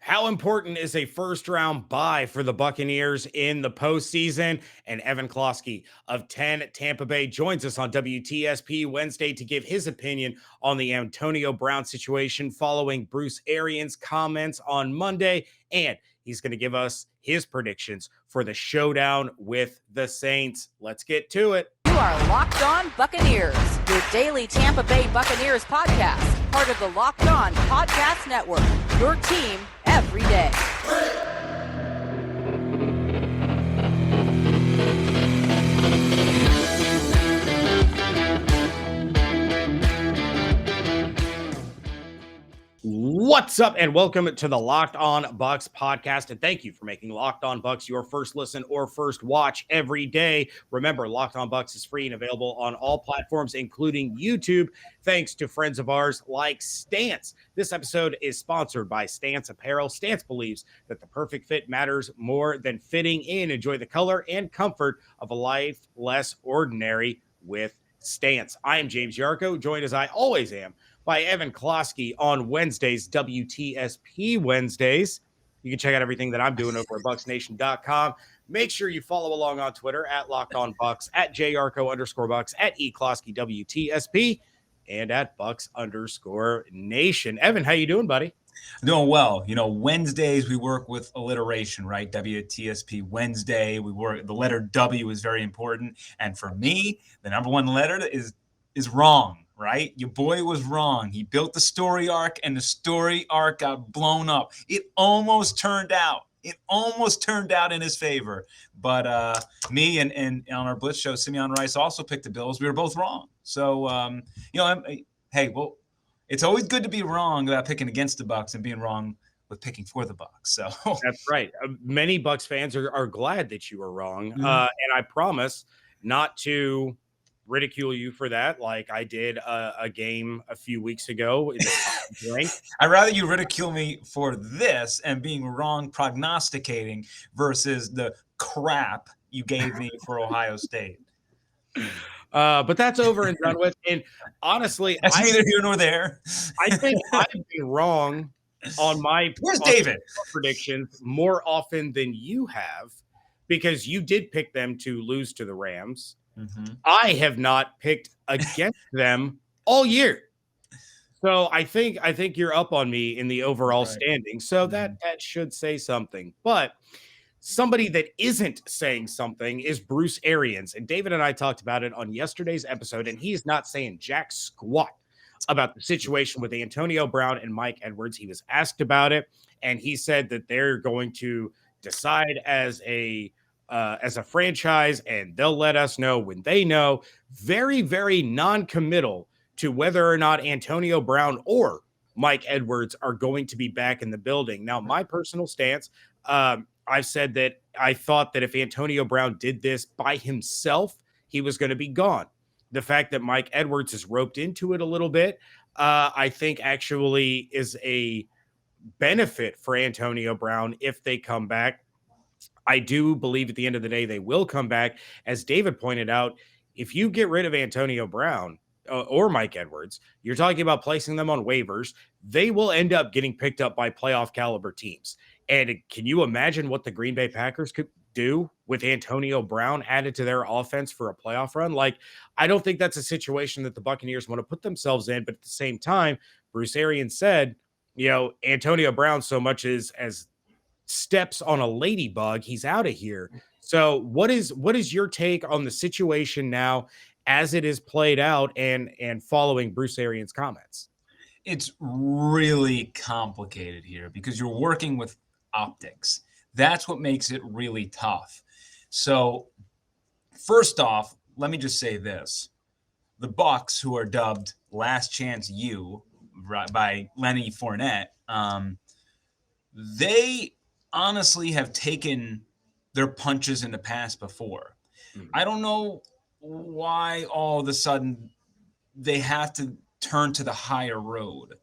How important is a first round bye for the Buccaneers in the postseason? And Evan Closky of 10 Tampa Bay joins us on WTSP Wednesday to give his opinion on the Antonio Brown situation following Bruce Arians' comments on Monday. And he's going to give us his predictions for the showdown with the Saints. Let's get to it. You are Locked On Buccaneers, your daily Tampa Bay Buccaneers podcast, part of the Locked On Podcast Network, your team every day. What's up, and welcome to the Locked On Bucs podcast. And thank you for making Locked On Bucs your first listen or first watch every day. Remember, Locked On Bucs is free and available on all platforms, including YouTube, thanks to friends of ours like Stance. This episode is sponsored by Stance Apparel. Stance believes that the perfect fit matters more than fitting in. Enjoy the color and comfort of a life less ordinary with Stance. I am James Yarko, joined as I always am by Evan Closky on Wednesdays, WTSP Wednesdays. You can check out everything that I'm doing over at BucsNation.com. Make sure you follow along on Twitter at LockedOnBucs, at JYarko_Bucs, at eCloskyWTSP, and at Bucs_Nation. Evan, how you doing, buddy? Doing well. You know, Wednesdays we work with alliteration, right? WTSP Wednesday. We work, the letter W is very important. And for me, the number one letter is wrong. Right? Your boy was wrong. He built the story arc and the story arc got blown up. It almost turned out. In his favor. But me and on our Blitz show, Simeon Rice also picked the Bills. We were both wrong. So, well, it's always good to be wrong about picking against the Bucs and being wrong with picking for the Bucs. So that's right. Many Bucs fans are glad that you were wrong. Mm-hmm. And I promise not to ridicule you for that, like I did a game a few weeks ago. I'd rather you ridicule me for this and being wrong prognosticating versus the crap you gave me for Ohio State. But that's over and done with. And honestly, that's neither here nor there. I think I've been wrong on my David predictions more often than you have, because you did pick them to lose to the Rams. Mm-hmm. I have not picked against them all year. So I think you're up on me in the overall standing. So that should say something. But somebody that isn't saying something is Bruce Arians. And David and I talked about it on yesterday's episode, and he's not saying jack squat about the situation with Antonio Brown and Mike Edwards. He was asked about it, and he said that they're going to decide as a franchise, and they'll let us know when they know. Very, very non-committal to whether or not Antonio Brown or Mike Edwards are going to be back in the building. Now, my personal stance, I've said that I thought that if Antonio Brown did this by himself, he was going to be gone. The fact that Mike Edwards is roped into it a little bit, I think actually is a benefit for Antonio Brown if they come back. I do believe at the end of the day, they will come back. As David pointed out, if you get rid of Antonio Brown or Mike Edwards, you're talking about placing them on waivers. They will end up getting picked up by playoff caliber teams. And can you imagine what the Green Bay Packers could do with Antonio Brown added to their offense for a playoff run? Like, I don't think that's a situation that the Buccaneers want to put themselves in. But at the same time, Bruce Arians said, Antonio Brown, so much as steps on a ladybug, he's out of here. So what is your take on the situation now as it is played out and following Bruce Arians' comments? It's really complicated here because you're working with optics. That's what makes it really tough. So first off, let me just say this. The Bucs, who are dubbed Last Chance U by Lenny Fournette, they honestly have taken their punches in the past before. Mm-hmm. I don't know why all of a sudden they have to turn to the higher road.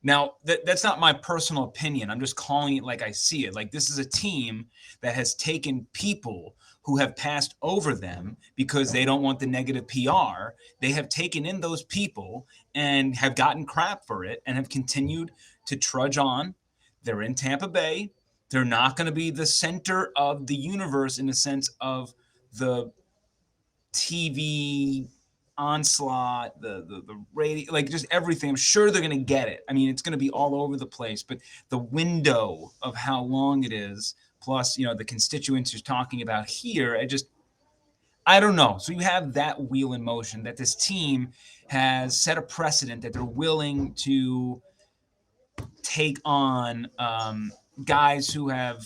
Now, that's not my personal opinion. I'm just calling it like I see it. Like, this is a team that has taken people who have passed over them because they don't want the negative PR. They have taken in those people and have gotten crap for it and have continued to trudge on. They're in Tampa Bay. They're not going to be the center of the universe in the sense of the TV onslaught, the radio, like just everything. I'm sure they're going to get it. I mean, it's going to be all over the place, but the window of how long it is, plus, the constituents you're talking about here, I don't know. So you have that wheel in motion that this team has set a precedent that they're willing to take on guys who have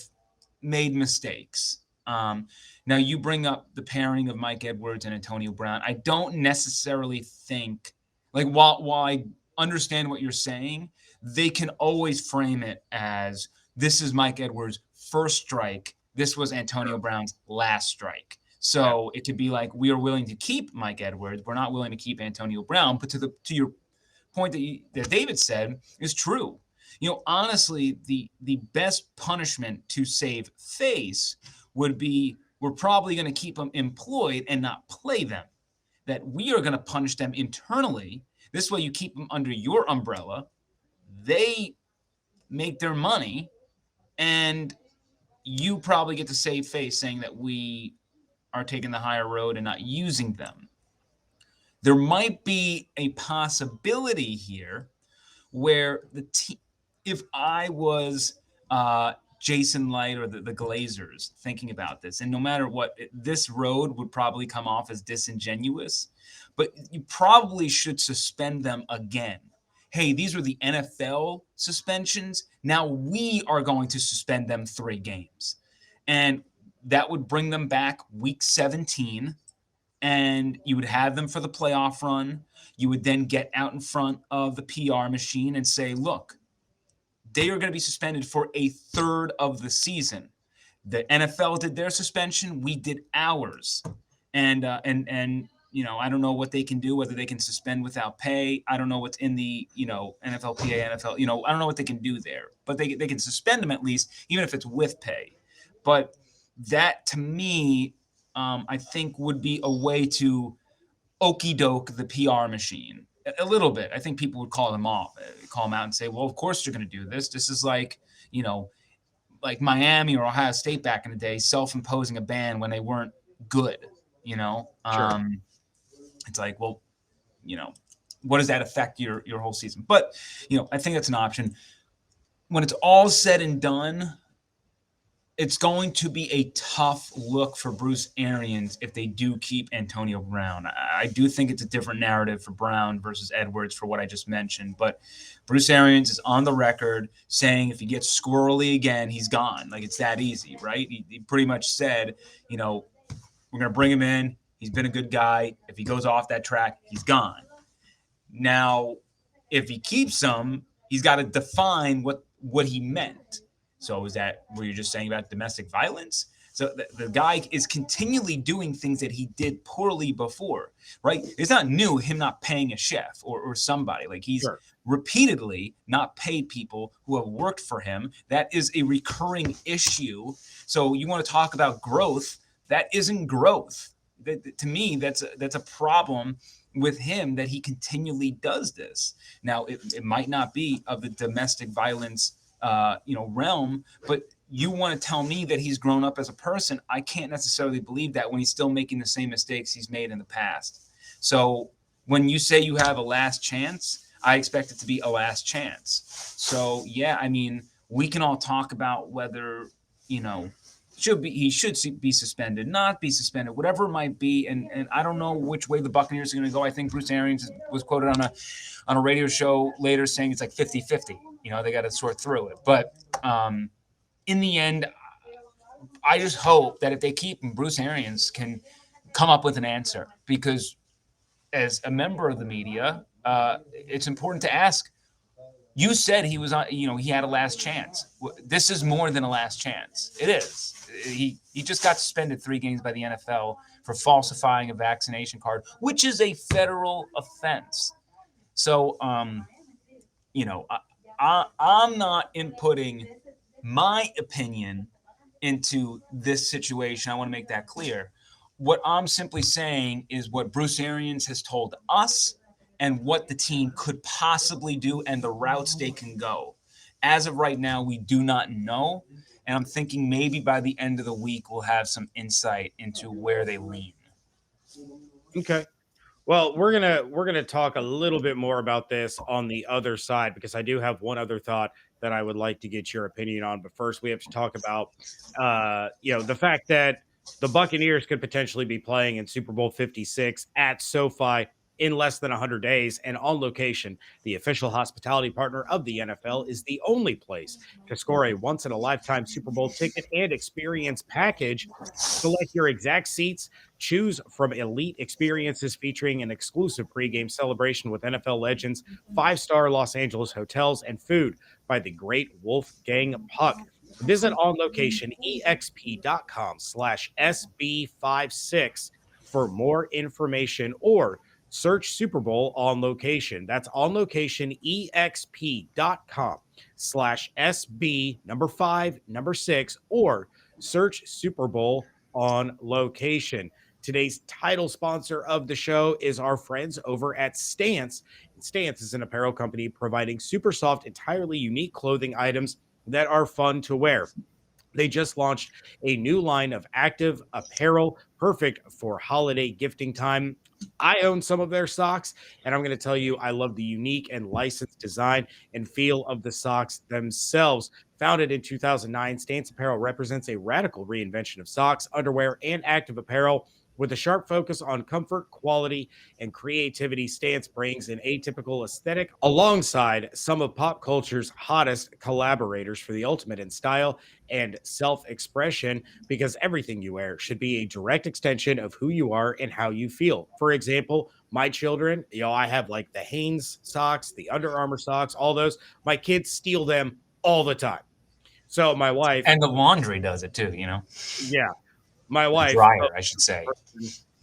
made mistakes. Now you bring up the pairing of Mike Edwards and Antonio Brown. I don't necessarily think, like, while I understand what you're saying, they can always frame it as this is Mike Edwards' first strike. This was Antonio Brown's last strike. So it could be like, we are willing to keep Mike Edwards. We're not willing to keep Antonio Brown. But to your point that David said is true. Honestly, the best punishment to save face would be, we're probably going to keep them employed and not play them. That we are going to punish them internally. This way you keep them under your umbrella. They make their money, and you probably get to save face saying that we are taking the higher road and not using them. There might be a possibility here where if I was Jason Light or the Glazers thinking about this, and no matter what, this road would probably come off as disingenuous, but you probably should suspend them again. Hey, these were the NFL suspensions. Now we are going to suspend them 3 games. And that would bring them back week 17, and you would have them for the playoff run. You would then get out in front of the PR machine and say, look, they are going to be suspended for a third of the season. The NFL did their suspension. We did ours. And I don't know what they can do, whether they can suspend without pay. I don't know what's in the, NFLPA, NFL, I don't know what they can do there, but they can suspend them at least, even if it's with pay. But that, to me, I think would be a way to okey doke the PR machine a little bit. I think people would call them out and say, well, of course you're going to do this. This is like, like Miami or Ohio State back in the day, self-imposing a ban when they weren't good, Sure. It's like, well, what does that affect your whole season? But, I think that's an option. When it's all said and done, it's going to be a tough look for Bruce Arians if they do keep Antonio Brown. I do think it's a different narrative for Brown versus Edwards for what I just mentioned. But Bruce Arians is on the record saying if he gets squirrely again, he's gone. Like, it's that easy, right? He pretty much said, we're going to bring him in. He's been a good guy. If he goes off that track, he's gone. Now, if he keeps him, he's got to define what he meant. So is that what you're just saying about domestic violence? So the guy is continually doing things that he did poorly before, right? It's not new, him not paying a chef or somebody. Like, he's repeatedly not paid people who have worked for him. That is a recurring issue. So you want to talk about growth? That isn't growth. To me, that's a problem with him, that he continually does this. Now, it might not be of the domestic violence realm, but you want to tell me that he's grown up as a person. I can't necessarily believe that when he's still making the same mistakes he's made in the past. So when you say you have a last chance, I expect it to be a last chance. So yeah, I mean, we can all talk about whether, he should be suspended, not be suspended, whatever it might be. And I don't know which way the Buccaneers are going to go. I think Bruce Arians was quoted on a radio show later saying it's like 50-50. They got to sort through it. But in the end, I just hope that if they keep him, Bruce Arians can come up with an answer. Because as a member of the media, it's important to ask. You said he was on, he had a last chance. This is more than a last chance. It is. He just got suspended 3 games by the NFL for falsifying a vaccination card, which is a federal offense. So, I'm not inputting my opinion into this situation. I want to make that clear. What I'm simply saying is what Bruce Arians has told us and what the team could possibly do and the routes they can go. as of right now, we do not know. And I'm thinking maybe by the end of the week, we'll have some insight into where they lean. Okay. Well, we're gonna talk a little bit more about this on the other side because I do have one other thought that I would like to get your opinion on. But first, we have to talk about the fact that the Buccaneers could potentially be playing in Super Bowl 56 at SoFi in less than 100 days and on location. The official hospitality partner of the NFL is the only place to score a once in a lifetime Super Bowl ticket and experience package. Select your exact seats. Choose from elite experiences featuring an exclusive pregame celebration with NFL legends, five-star Los Angeles hotels, and food by the great Wolfgang Puck. Visit on location exp.com/SB56 for more information or search Super Bowl on location. That's on location exp.com/SB5 or search Super Bowl on location. Today's title sponsor of the show is our friends over at Stance. Stance is an apparel company providing super soft, entirely unique clothing items that are fun to wear. They just launched a new line of active apparel, perfect for holiday gifting time. I own some of their socks, and I'm going to tell you, I love the unique and licensed design and feel of the socks themselves. Founded in 2009, Stance Apparel represents a radical reinvention of socks, underwear, and active apparel. With a sharp focus on comfort, quality, and creativity, Stance brings an atypical aesthetic alongside some of pop culture's hottest collaborators for the ultimate in style and self-expression, because everything you wear should be a direct extension of who you are and how you feel. For example, my children, I have like the Hanes socks, the Under Armour socks, all those. My kids steal them all the time. So my wife, and the laundry does it too, yeah, my wife, dryer, I should say,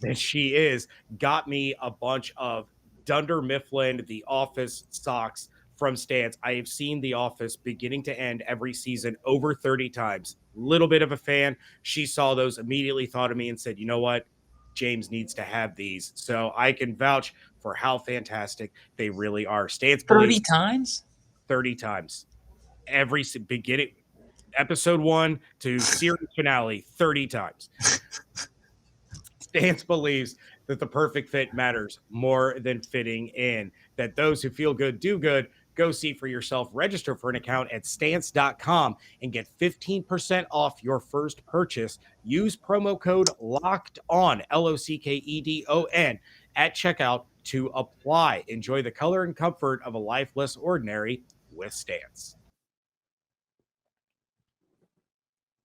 that she is, got me a bunch of Dunder Mifflin The Office socks from Stance. I have seen The Office beginning to end every season over 30 times. Little bit of a fan. She saw those, immediately thought of me and said, you know what? James needs to have these. So I can vouch for how fantastic they really are. Stance 30 times? 30 times. Every beginning, episode 1 to series finale, 30 times. Stance believes that the perfect fit matters more than fitting in, that those who feel good do good. Go see for yourself. Register for an account at stance.com and get 15% off your first purchase. Use promo code LOCKED ON, LOCKEDON, at checkout to apply. Enjoy the color and comfort of a life less ordinary with Stance.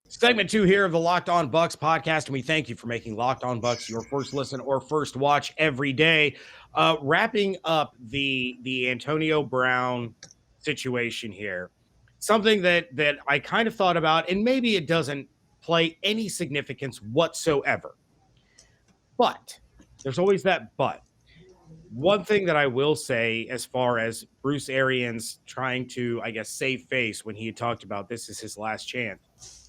Segment 2 here of the Locked On Bucs podcast, and we thank you for making Locked On Bucs your first listen or first watch every day. Wrapping up the Antonio Brown situation here, something that I kind of thought about, and maybe it doesn't play any significance whatsoever, but there's always that but. One thing that I will say, as far as Bruce Arians trying to, I guess, save face when he had talked about this is his last chance.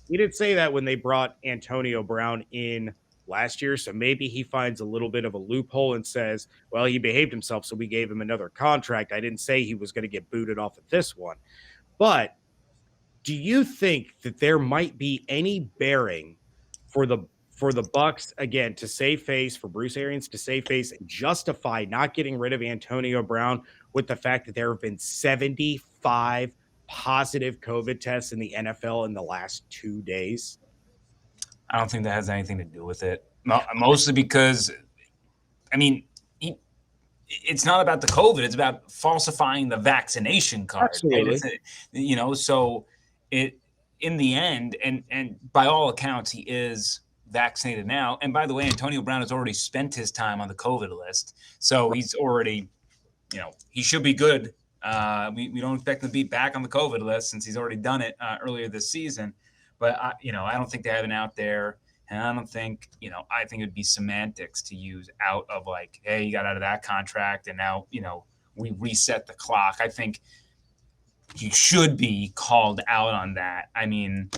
He did say that when they brought Antonio Brown in last year, so maybe he finds a little bit of a loophole and says, well, he behaved himself, so we gave him another contract. I didn't say he was going to get booted off of this one. But do you think that there might be any bearing for the Bucs, again, to save face, for Bruce Arians to save face and justify not getting rid of Antonio Brown with the fact that there have been 75 positive COVID tests in the NFL in the last 2 days? I don't think that has anything to do with it. Mostly because, I mean, it's not about the COVID. It's about falsifying the vaccination card. Absolutely. So it, in the end, and by all accounts, he is vaccinated now. And by the way, Antonio Brown has already spent his time on the COVID list. So he's already, he should be good. We don't expect him to be back on the COVID list since he's already done it earlier this season. But, I don't think they have it out there. And I don't think, I think it'd be semantics to use out of like, hey, you got out of that contract and now, we reset the clock. I think he should be called out on that. I mean,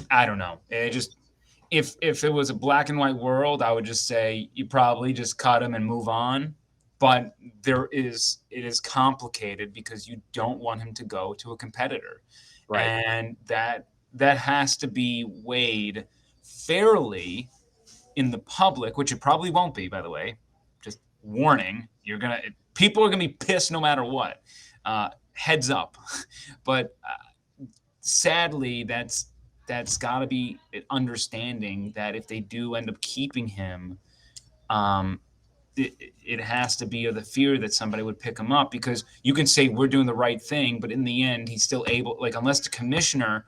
I don't know. It just, if it was a black and white world, I would just say you probably just cut him and move on. but it is complicated because you don't want him to go to a competitor. Right. And that has to be weighed fairly in the public, which it probably won't be, by the way. Just warning, people are gonna be pissed no matter what. Heads up. But sadly, that's got to be an understanding that if they do end up keeping him, it has to be of the fear that somebody would pick him up, because you can say we're doing the right thing, but in the end, he's still able, like, unless the commissioner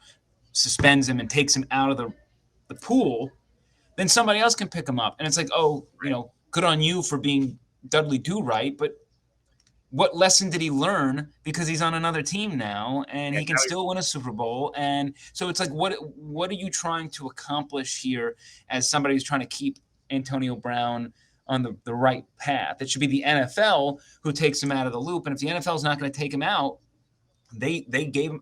suspends him and takes him out of the pool, then somebody else can pick him up. And it's like, oh, good on you for being Dudley Do-Right, but what lesson did he learn? Because he's on another team now, and he can still win a Super Bowl. And so it's like, what are you trying to accomplish here as somebody who's trying to keep Antonio Brown on the right path? It should be the NFL who takes him out of the loop. And if the NFL is not going to take him out, they gave him,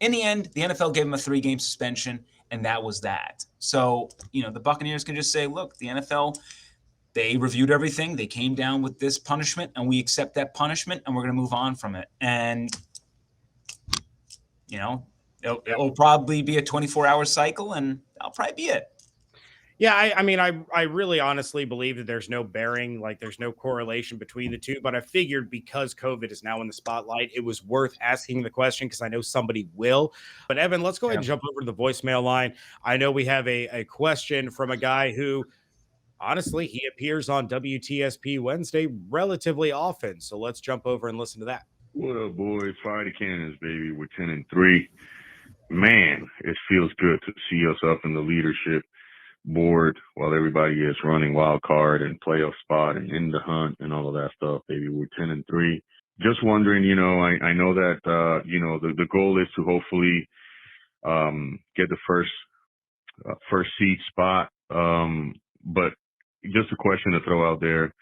in the end, the NFL gave him a 3-game suspension, and that was that. So, the Buccaneers can just say, look, the NFL, they reviewed everything. They came down with this punishment, and we accept that punishment, and we're going to move on from it. And, it'll probably be a 24-hour cycle, and that'll probably be it. Yeah, I really honestly believe that there's no bearing, like there's no correlation between the two. But I figured because COVID is now in the spotlight, it was worth asking the question because I know somebody will. But Evan, let's go ahead and jump over to the voicemail line. I know we have a question from a guy who, honestly, he appears on WTSP Wednesday relatively often. So let's jump over and listen to that. What up, boys? Fire the cannons, baby. We're 10-3. Man, it feels good to see us up in the leadership board while everybody is running wild card and playoff spot and in the hunt and all of that stuff, baby. We're 10-3. Just wondering, I know that, the goal is to hopefully get the first seed spot. But just a question to throw out there.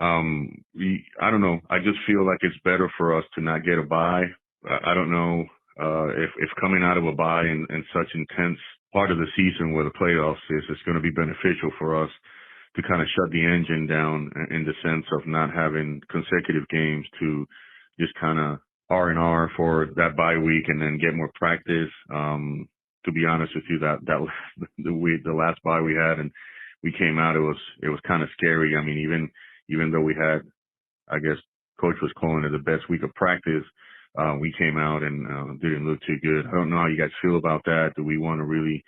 I don't know. I just feel like it's better for us to not get a bye. I don't know if coming out of a bye and such intense part of the season where the playoffs is, it's going to be beneficial for us to kind of shut the engine down in the sense of not having consecutive games to just kind of R&R for that bye week and then get more practice. To be honest with you, the last bye we had and we came out, it was kind of scary. I mean, even though we had, I guess coach was calling it the best week of practice, we came out and didn't look too good. I don't know how you guys feel about that. Do we want to really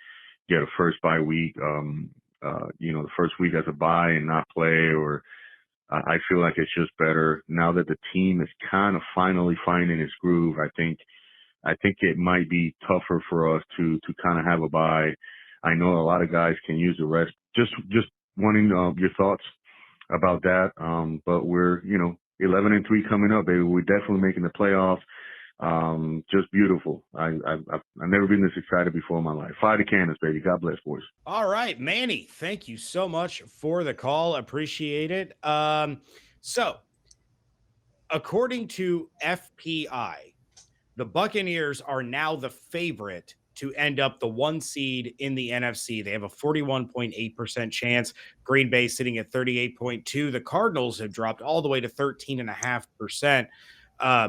get a first bye week, the first week as a bye and not play? Or I feel like it's just better now that the team is kind of finally finding its groove. I think it might be tougher for us to kind of have a bye. I know a lot of guys can use the rest. Just wanting your thoughts about that. But we're 11-3 coming up, baby. We're definitely making the playoffs. Just beautiful. I've never been this excited before in my life. Fire the cannons, baby. God bless, boys. All right, Manny, thank you so much for the call. Appreciate it. So according to FPI, the Buccaneers are now the favorite to end up the 1 seed in the NFC. They have a 41.8% chance. Green Bay sitting at 38.2%. The Cardinals have dropped all the way to 13.5%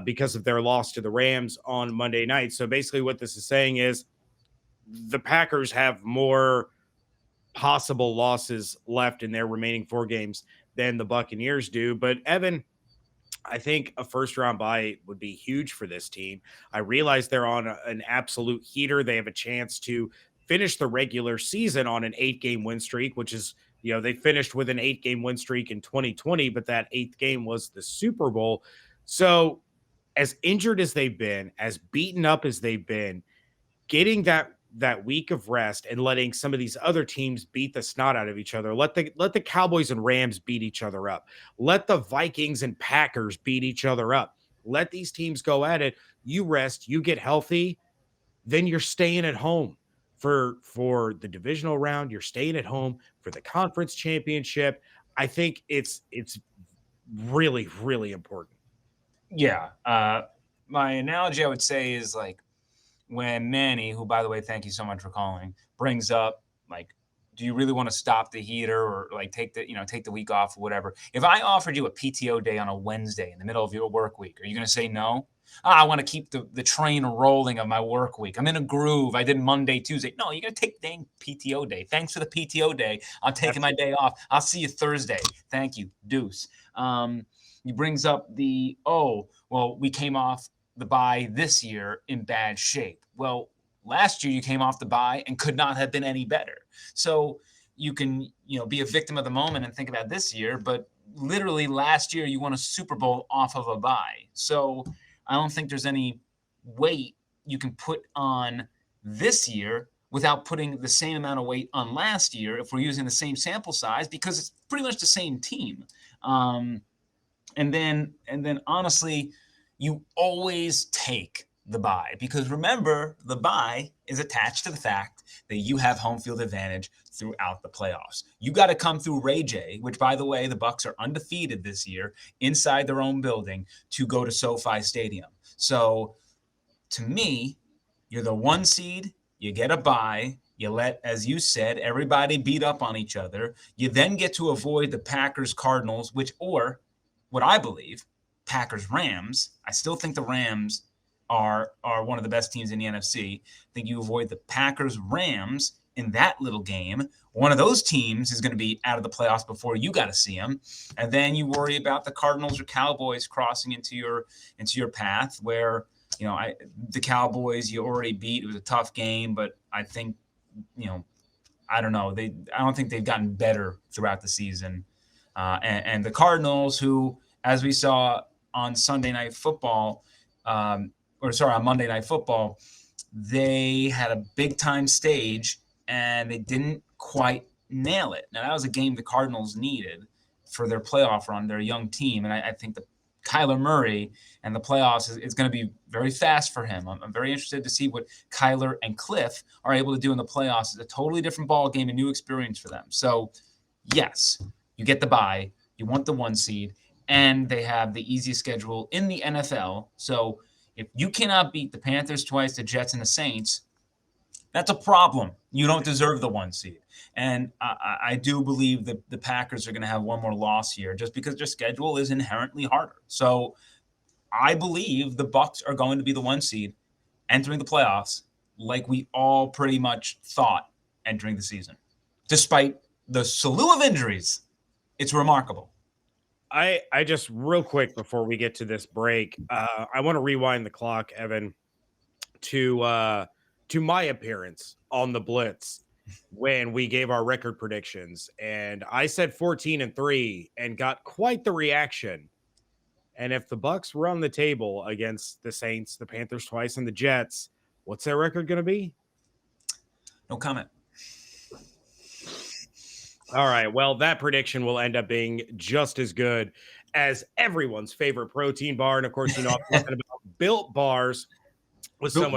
because of their loss to the Rams on Monday night. So basically what this is saying is the Packers have more possible losses left in their remaining 4 games than the Buccaneers do. But Evan, I think a first-round bye would be huge for this team. I realize they're on an absolute heater. They have a chance to finish the regular season on an 8-game win streak, which is, they finished with an 8-game win streak in 2020, but that 8th game was the Super Bowl. So as injured as they've been, as beaten up as they've been, getting that week of rest and letting some of these other teams beat the snot out of each other. Let the Cowboys and Rams beat each other up. Let the Vikings and Packers beat each other up. Let these teams go at it. You rest, you get healthy, then you're staying at home for the divisional round. You're staying at home for the conference championship. I think it's really, really important. Yeah. My analogy, I would say, is like, when Manny, who, by the way, thank you so much for calling, brings up like do you really want to stop the heater or like take the week off or whatever? If I offered you a PTO day on a Wednesday in the middle of your work week, are you going to say no? I want to keep the train rolling of my work week. I'm in a groove. I did Monday, Tuesday. No, you're going to take the dang PTO day. Thanks for the PTO day. I'm taking my day off. I'll see you Thursday. Thank you. Deuce. He brings up we came off the bye this year in bad shape. Well, last year you came off the bye and could not have been any better. So you can, be a victim of the moment and think about this year, but literally last year you won a Super Bowl off of a bye. So I don't think there's any weight you can put on this year without putting the same amount of weight on last year if we're using the same sample size, because it's pretty much the same team. And then honestly, you always take the bye, because remember, the bye is attached to the fact that you have home field advantage throughout the playoffs. You got to come through Ray J, which, by the way, the Bucs are undefeated this year inside their own building, to go to SoFi Stadium. So to me, you're the 1 seed, you get a bye, you let, as you said, everybody beat up on each other. You then get to avoid the Packers Cardinals, or what I believe, Packers Rams. I still think the Rams are one of the best teams in the NFC. I think you avoid the Packers Rams in that little game. One of those teams is going to be out of the playoffs before you got to see them. And then you worry about the Cardinals or Cowboys crossing into your path, where, the Cowboys you already beat. It was a tough game, but I think, I don't know. I don't think they've gotten better throughout the season. And the Cardinals, who, as we saw on Sunday Night Football, on Monday Night Football, they had a big-time stage, and they didn't quite nail it. Now, that was a game the Cardinals needed for their playoff run, their young team, and I think that Kyler Murray and the playoffs is going to be very fast for him. I'm very interested to see what Kyler and Cliff are able to do in the playoffs. It's a totally different ball game, a new experience for them. So, yes, you get the bye, you want the 1 seed, and they have the easiest schedule in the NFL. So if you cannot beat the Panthers twice, the Jets, and the Saints, that's a problem. You don't deserve the 1 seed. And I do believe that the Packers are going to have one more loss here, just because their schedule is inherently harder. So I believe the Bucs are going to be the 1 seed entering the playoffs, like we all pretty much thought entering the season. Despite the slew of injuries, it's remarkable. I just, real quick before we get to this break, I want to rewind the clock, Evan, to my appearance on the Blitz when we gave our record predictions, and I said 14-3 and got quite the reaction. And if the Bucs run the table against the Saints, the Panthers twice, and the Jets, what's their record going to be? No comment. All right. Well, that prediction will end up being just as good as everyone's favorite protein bar. And of course, I'm talking about Built Bars with so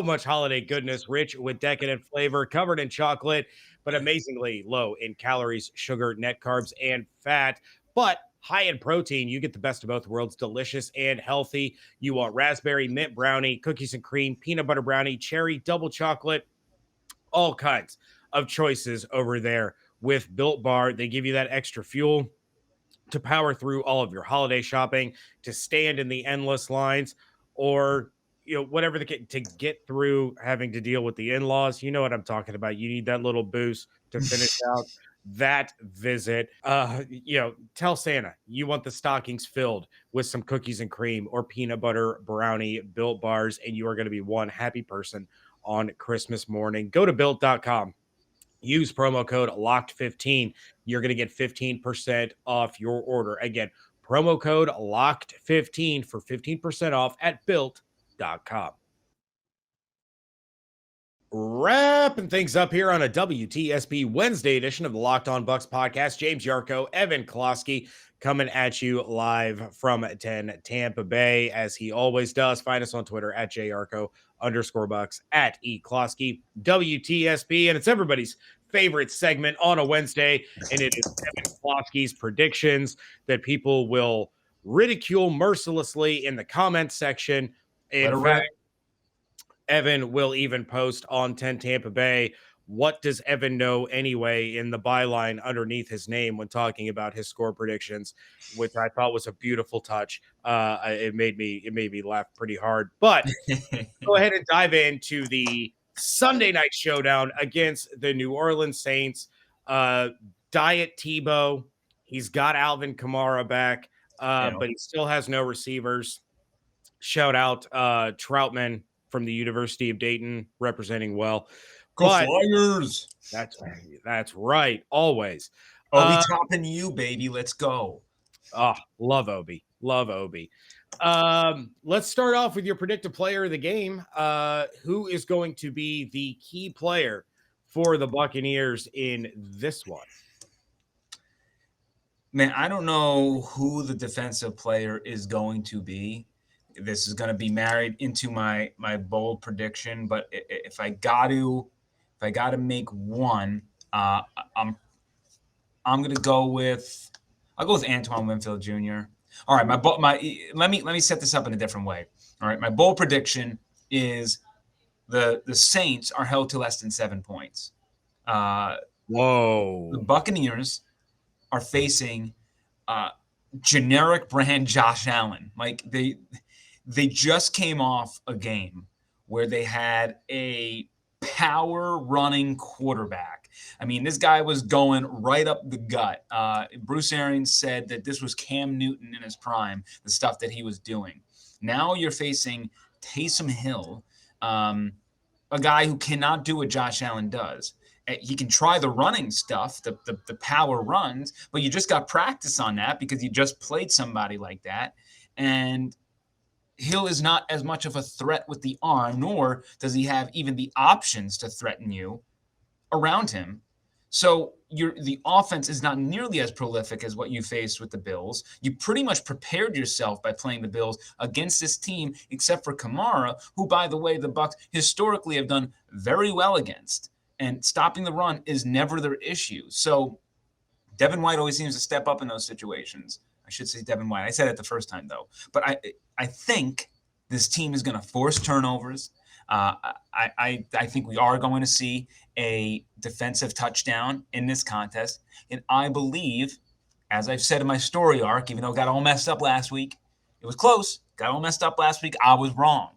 much holiday goodness, rich with decadent flavor, covered in chocolate, but amazingly low in calories, sugar, net carbs, and fat. But high in protein, you get the best of both worlds, delicious and healthy. You want raspberry, mint brownie, cookies and cream, peanut butter brownie, cherry, double chocolate, all kinds of choices over there with Built Bar. They give you that extra fuel to power through all of your holiday shopping, to stand in the endless lines, or whatever to get through having to deal with the in-laws. You know what I'm talking about. You need that little boost to finish out that visit. Tell Santa you want the stockings filled with some cookies and cream or peanut butter brownie Built Bars, and you are going to be one happy person on Christmas morning. Go to built.com. Use promo code LOCKED15. You're going to get 15% off your order. Again, promo code LOCKED15 for 15% off at built.com. Wrapping things up here on a WTSP Wednesday edition of the Locked On Bucs podcast. James Yarko, Evan Closky coming at you live from 10 Tampa Bay, as he always does. Find us on Twitter at JYarko_Bucs, at eClosky, WTSP, and it's everybody's favorite segment on a Wednesday, and it is Evan Closky's predictions that people will ridicule mercilessly in the comment section. In fact, Evan will even post on 10 Tampa Bay what does Evan know anyway in the byline underneath his name when talking about his score predictions, which I thought was a beautiful touch. It made me laugh pretty hard. But go ahead and dive into the Sunday Night Showdown against the New Orleans Saints. Diet Tebow. He's got Alvin Kamara back, but he still has no receivers. Shout out Troutman from the University of Dayton, representing well. Go But Flyers! That's right, always. Oh, we topping you, baby. Let's go. Oh, love Obi. Love Obi. Let's start off with your predicted player of the game. Who is going to be the key player for the Buccaneers in this one? Man, I don't know who the defensive player is going to be. This is going to be married into my bold prediction, but if I got to make one, I'm going to go with Antoine Winfield Jr. All right, let me set this up in a different way. All right, my bold prediction is the Saints are held to less than 7 points. Whoa. The Buccaneers are facing generic brand Josh Allen. Like they just came off a game where they had a power running quarterback. I mean, this guy was going right up the gut. Bruce Arians said that this was Cam Newton in his prime, the stuff that he was doing. Now you're facing Taysom Hill, a guy who cannot do what Josh Allen does. He can try the running stuff, the power runs, but you just got practice on that because you just played somebody like that. And Hill is not as much of a threat with the arm, nor does he have even the options to threaten you around him. So the offense is not nearly as prolific as what you faced with the Bills. You pretty much prepared yourself by playing the Bills against this team, except for Kamara, who, by the way, the Bucs historically have done very well against. And stopping the run is never their issue. So Devin White always seems to step up in those situations. I should say Devin White. I said it the first time, though. But I think this team is going to force turnovers. I think we are going to see a defensive touchdown in this contest. And I believe, as I've said in my story arc, even though it got all messed up last week, it was close. Got all messed up last week. I was wrong.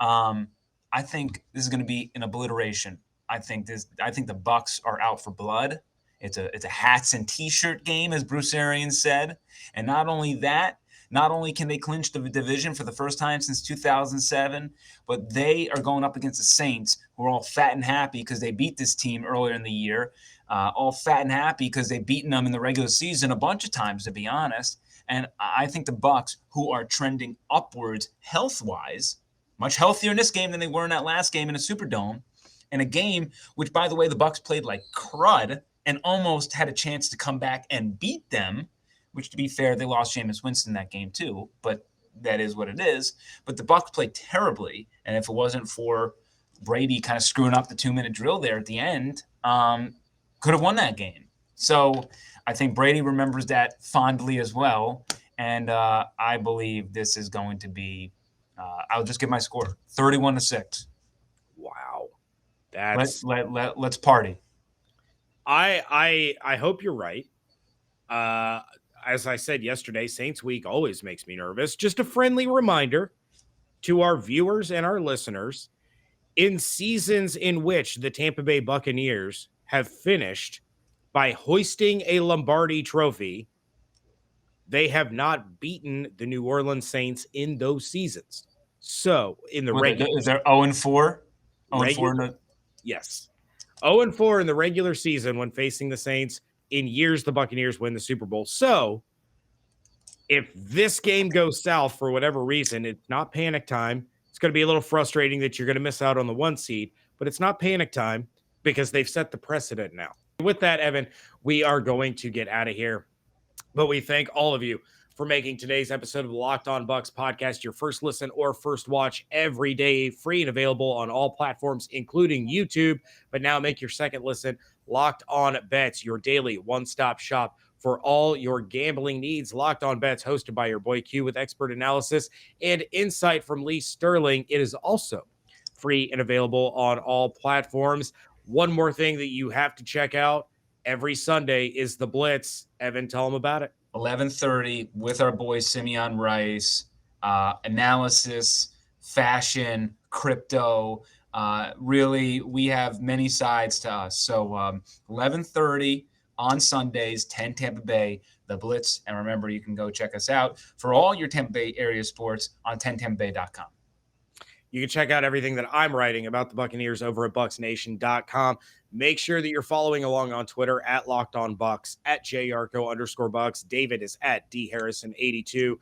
I think this is going to be an obliteration. I think the Bucs are out for blood. It's a hats and t-shirt game, as Bruce Arians said. And not only that, not only can they clinch the division for the first time since 2007, but they are going up against the Saints, who are all fat and happy because they beat this team earlier in the year. All fat and happy because they've beaten them in the regular season a bunch of times, to be honest. And I think the Bucs, who are trending upwards health-wise, much healthier in this game than they were in that last game in the Superdome, and a game which, by the way, the Bucs played like crud and almost had a chance to come back and beat them, which, to be fair, they lost Jameis Winston that game too, but that is what it is. But the Bucs played terribly, and if it wasn't for Brady kind of screwing up the 2-minute drill there at the end, could have won that game. So I think Brady remembers that fondly as well, and I believe this is going to be I'll just give my score, 31-6. Wow. Let's party. I hope you're right. As I said yesterday, Saints Week always makes me nervous. Just a friendly reminder to our viewers and our listeners, in seasons in which the Tampa Bay Buccaneers have finished by hoisting a Lombardi trophy, they have not beaten the New Orleans Saints in those seasons. So in the regular, is there 0-4? 0-4? Yes. 0-4 in the regular season when facing the Saints. In years, the Buccaneers win the Super Bowl. So if this game goes south for whatever reason, it's not panic time. It's going to be a little frustrating that you're going to miss out on the 1 seed, but it's not panic time because they've set the precedent now. With that, Evan, we are going to get out of here, but we thank all of you for making today's episode of the Locked On Bucs podcast your first listen or first watch every day, free and available on all platforms, including YouTube. But now make your second listen Locked On Bets, your daily one-stop shop for all your gambling needs. Locked On Bets, hosted by your boy Q, with expert analysis and insight from Lee Sterling. It is also free and available on all platforms. One more thing that you have to check out every Sunday is the Blitz. Evan, tell them about it. 11:30 with our boy Simeon Rice. Analysis, fashion, crypto. Really, we have many sides to us. So 11:30 on Sundays, 10 Tampa Bay, the Blitz. And remember, you can go check us out for all your Tampa Bay area sports on 10tampabay.com. You can check out everything that I'm writing about the Buccaneers over at bucksnation.com. Make sure that you're following along on Twitter at Locked On Bucs, at @JYarko_Bucs. David is at DHarrison82.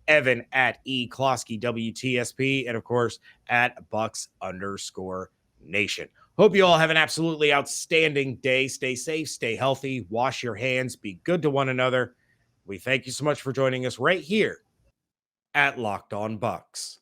Evan at Closky WTSP. And of course, at Bucs_Nation. Hope you all have an absolutely outstanding day. Stay safe, stay healthy, wash your hands, be good to one another. We thank you so much for joining us right here at Locked On Bucs.